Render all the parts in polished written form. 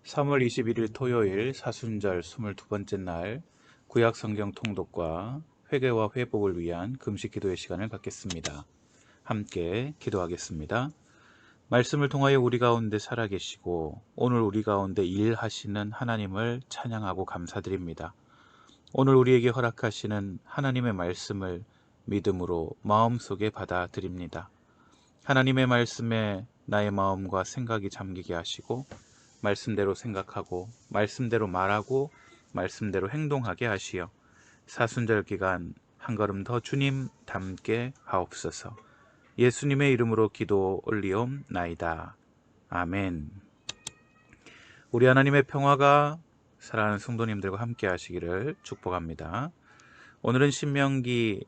3월 21일 토요일 사순절 22번째 날 구약 성경 통독과 회개와 회복을 위한 금식 기도의 시간을 갖겠습니다. 함께 기도하겠습니다. 말씀을 통하여 우리 가운데 살아계시고 오늘 우리 가운데 일하시는 하나님을 찬양하고 감사드립니다. 오늘 우리에게 허락하시는 하나님의 말씀을 믿음으로 마음속에 받아들입니다. 하나님의 말씀에 나의 마음과 생각이 잠기게 하시고 말씀대로 생각하고 말씀대로 말하고 말씀대로 행동하게 하시어 사순절 기간 한 걸음 더 주님 닮게 하옵소서. 예수님의 이름으로 기도 올리옵나이다. 아멘. 우리 하나님의 평화가 사랑하는 성도님들과 함께 하시기를 축복합니다. 오늘은 신명기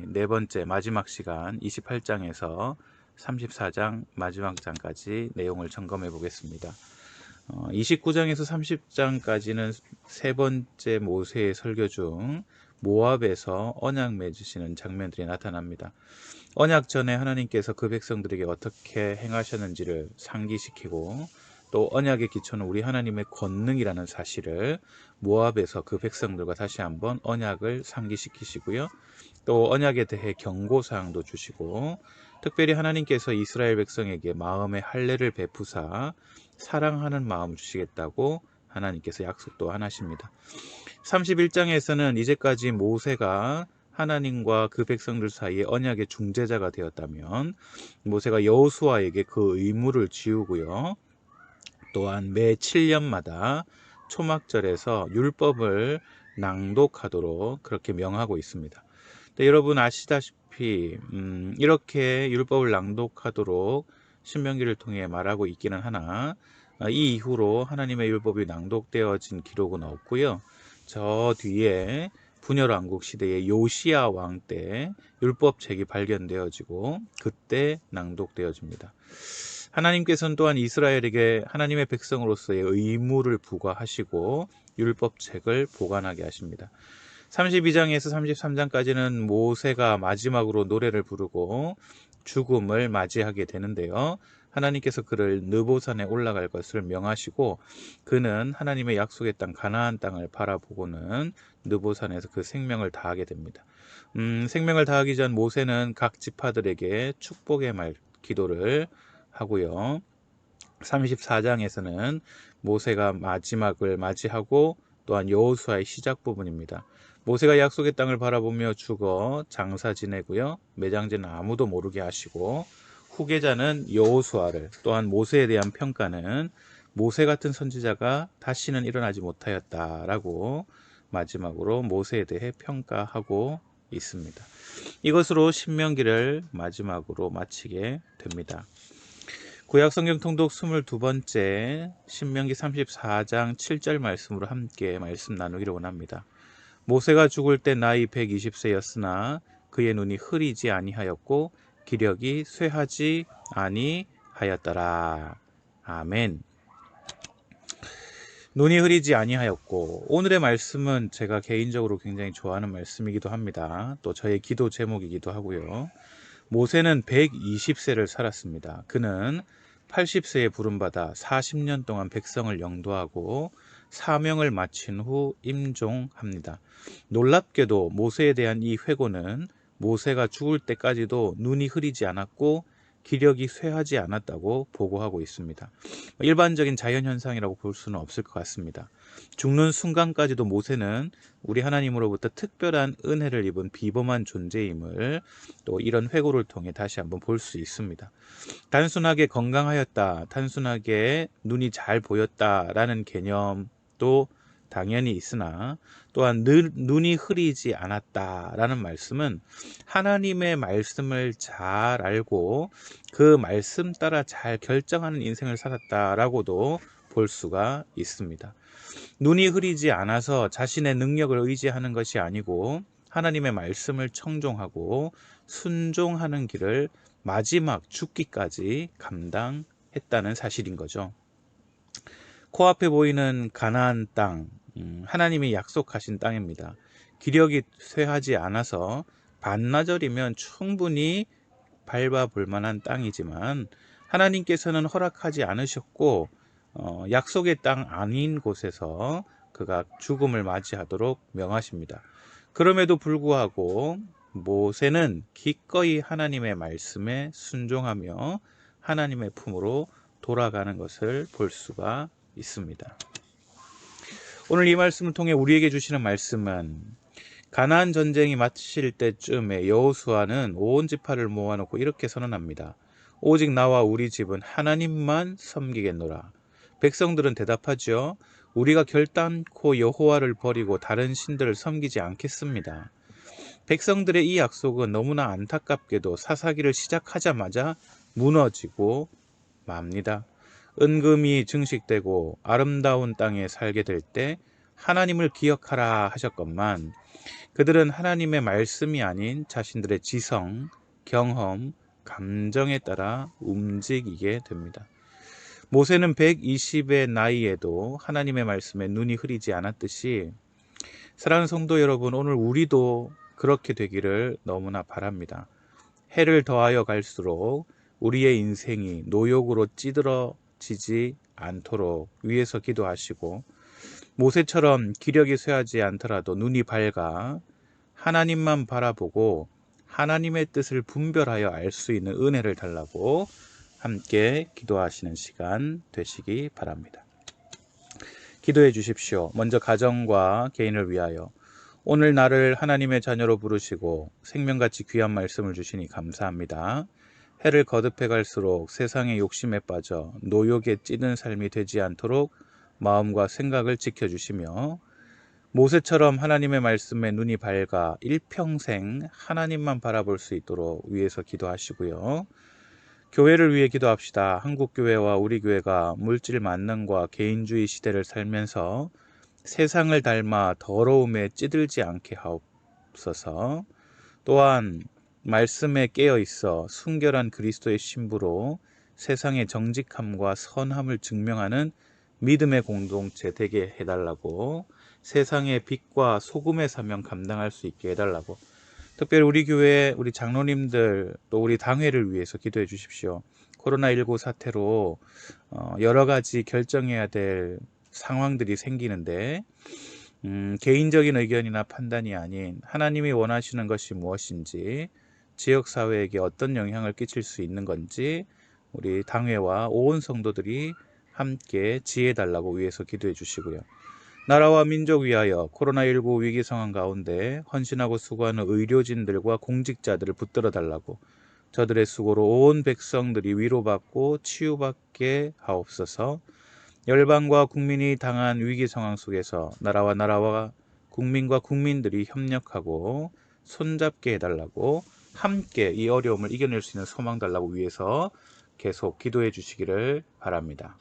네 번째 마지막 시간 28장에서 34장 마지막 장까지 내용을 점검해 보겠습니다. 29장에서 30장까지는 세 번째 모세의 설교 중 모압에서 언약 맺으시는 장면들이 나타납니다. 언약 전에 하나님께서 그 백성들에게 어떻게 행하셨는지를 상기시키고 또 언약의 기초는 우리 하나님의 권능이라는 사실을 모압에서 그 백성들과 다시 한번 언약을 상기시키시고요. 또 언약에 대해 경고사항도 주시고 특별히 하나님께서 이스라엘 백성에게 마음의 할례를 베푸사 사랑하는 마음을 주시겠다고 하나님께서 약속도 하십니다. 31장에서는 이제까지 모세가 하나님과 그 백성들 사이에 언약의 중재자가 되었다면 모세가 여호수아에게 그 의무를 지우고요. 또한 매 7년마다 초막절에서 율법을 낭독하도록 그렇게 명하고 있습니다. 여러분 아시다시피 이렇게 율법을 낭독하도록 신명기를 통해 말하고 있기는 하나 이 이후로 하나님의 율법이 낭독되어진 기록은 없고요. 저 뒤에 분열왕국 시대의 요시야 왕 때 율법책이 발견되어지고 그때 낭독되어집니다. 하나님께서는 또한 이스라엘에게 하나님의 백성으로서의 의무를 부과하시고 율법책을 보관하게 하십니다. 32장에서 33장까지는 모세가 마지막으로 노래를 부르고 죽음을 맞이하게 되는데요. 하나님께서 그를 느보산에 올라갈 것을 명하시고 그는 하나님의 약속의 땅 가나안 땅을 바라보고는 느보산에서 그 생명을 다하게 됩니다. 생명을 다하기 전 모세는 각 지파들에게 축복의 말 기도를 하고요. 34장에서는 모세가 마지막을 맞이하고 또한 여호수아의 시작 부분입니다. 모세가 약속의 땅을 바라보며 죽어 장사 지내고요. 매장제는 아무도 모르게 하시고 후계자는 여호수아를 또한 모세에 대한 평가는 모세 같은 선지자가 다시는 일어나지 못하였다라고 마지막으로 모세에 대해 평가하고 있습니다. 이것으로 신명기를 마지막으로 마치게 됩니다. 구약성경 통독 22번째 신명기 34장 7절 말씀으로 함께 말씀 나누기를 원합니다. 모세가 죽을 때 나이 120세였으나 그의 눈이 흐리지 아니하였고 기력이 쇠하지 아니하였더라. 아멘. 눈이 흐리지 아니하였고 오늘의 말씀은 제가 개인적으로 굉장히 좋아하는 말씀이기도 합니다. 또 저의 기도 제목이기도 하고요. 모세는 120세를 살았습니다. 그는 80세에 부름받아 40년 동안 백성을 영도하고 사명을 마친 후 임종합니다. 놀랍게도 모세에 대한 이 회고는 모세가 죽을 때까지도 눈이 흐리지 않았고 기력이 쇠하지 않았다고 보고하고 있습니다. 일반적인 자연현상이라고 볼 수는 없을 것 같습니다. 죽는 순간까지도 모세는 우리 하나님으로부터 특별한 은혜를 입은 비범한 존재임을 또 이런 회고를 통해 다시 한번 볼 수 있습니다. 단순하게 건강하였다, 단순하게 눈이 잘 보였다라는 개념도 당연히 있으나 또한 눈이 흐리지 않았다라는 말씀은 하나님의 말씀을 잘 알고 그 말씀 따라 잘 결정하는 인생을 살았다라고도 볼 수가 있습니다. 눈이 흐리지 않아서 자신의 능력을 의지하는 것이 아니고 하나님의 말씀을 청종하고 순종하는 길을 마지막 죽기까지 감당했다는 사실인 거죠. 코앞에 보이는 가나안 땅, 하나님이 약속하신 땅입니다. 기력이 쇠하지 않아서 반나절이면 충분히 밟아볼 만한 땅이지만 하나님께서는 허락하지 않으셨고 약속의 땅 아닌 곳에서 그가 죽음을 맞이하도록 명하십니다. 그럼에도 불구하고 모세는 기꺼이 하나님의 말씀에 순종하며 하나님의 품으로 돌아가는 것을 볼 수가 있습니다. 오늘 이 말씀을 통해 우리에게 주시는 말씀은 가나안 전쟁이 마칠 때쯤에 여호수아는 온 지파를 모아놓고 이렇게 선언합니다. 오직 나와 우리 집은 하나님만 섬기겠노라. 백성들은 대답하죠. 우리가 결단코 여호와를 버리고 다른 신들을 섬기지 않겠습니다. 백성들의 이 약속은 너무나 안타깝게도 사사기를 시작하자마자 무너지고 맙니다. 은금이 증식되고 아름다운 땅에 살게 될 때 하나님을 기억하라 하셨건만 그들은 하나님의 말씀이 아닌 자신들의 지성, 경험, 감정에 따라 움직이게 됩니다. 모세는 120의 나이에도 하나님의 말씀에 눈이 흐리지 않았듯이 사랑하는 성도 여러분, 오늘 우리도 그렇게 되기를 너무나 바랍니다. 해를 더하여 갈수록 우리의 인생이 노욕으로 찌들어지지 않도록 위에서 기도하시고 모세처럼 기력이 쇠하지 않더라도 눈이 밝아 하나님만 바라보고 하나님의 뜻을 분별하여 알 수 있는 은혜를 달라고 함께 기도하시는 시간 되시기 바랍니다. 기도해 주십시오. 먼저 가정과 개인을 위하여 오늘 나를 하나님의 자녀로 부르시고 생명같이 귀한 말씀을 주시니 감사합니다. 해를 거듭해 갈수록 세상의 욕심에 빠져 노욕에 찌든 삶이 되지 않도록 마음과 생각을 지켜주시며 모세처럼 하나님의 말씀에 눈이 밝아 일평생 하나님만 바라볼 수 있도록 위에서 기도하시고요. 교회를 위해 기도합시다. 한국교회와 우리 교회가 물질 만능과 개인주의 시대를 살면서 세상을 닮아 더러움에 찌들지 않게 하옵소서. 또한 말씀에 깨어 있어 순결한 그리스도의 신부로 세상의 정직함과 선함을 증명하는 믿음의 공동체 되게 해달라고, 세상의 빛과 소금의 사명 감당할 수 있게 해달라고, 특별히 우리 교회 우리 장로님들 또 우리 당회를 위해서 기도해 주십시오. 코로나19 사태로 여러 가지 결정해야 될 상황들이 생기는데 개인적인 의견이나 판단이 아닌 하나님이 원하시는 것이 무엇인지, 지역사회에게 어떤 영향을 끼칠 수 있는 건지 우리 당회와 온 성도들이 함께 지혜달라고 위해서 기도해 주시고요. 나라와 민족 위하여 코로나19 위기 상황 가운데 헌신하고 수고하는 의료진들과 공직자들을 붙들어 달라고, 저들의 수고로 온 백성들이 위로받고 치유받게 하옵소서. 열방과 국민이 당한 위기 상황 속에서 나라와 국민과 국민들이 협력하고 손잡게 해달라고, 함께 이 어려움을 이겨낼 수 있는 소망 달라고 위해서 계속 기도해 주시기를 바랍니다.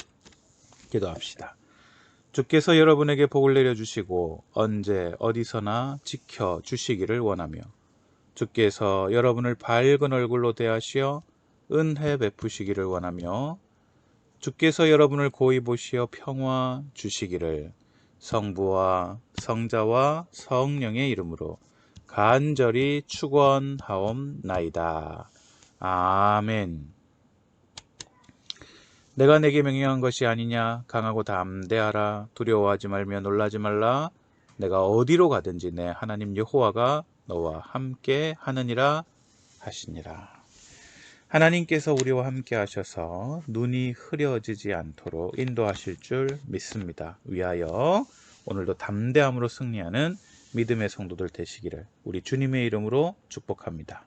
기도합시다. 주께서 여러분에게 복을 내려주시고 언제 어디서나 지켜주시기를 원하며, 주께서 여러분을 밝은 얼굴로 대하시어 은혜 베푸시기를 원하며, 주께서 여러분을 고이 보시어 평화 주시기를 성부와 성자와 성령의 이름으로 간절히 축원하옵나이다. 아멘. 내가 내게 명령한 것이 아니냐? 강하고 담대하라. 두려워하지 말며 놀라지 말라. 내가 어디로 가든지 내 하나님 여호와가 너와 함께 하느니라 하시니라. 하나님께서 우리와 함께 하셔서 눈이 흐려지지 않도록 인도하실 줄 믿습니다. 위하여 오늘도 담대함으로 승리하는 믿음의 성도들 되시기를 우리 주님의 이름으로 축복합니다.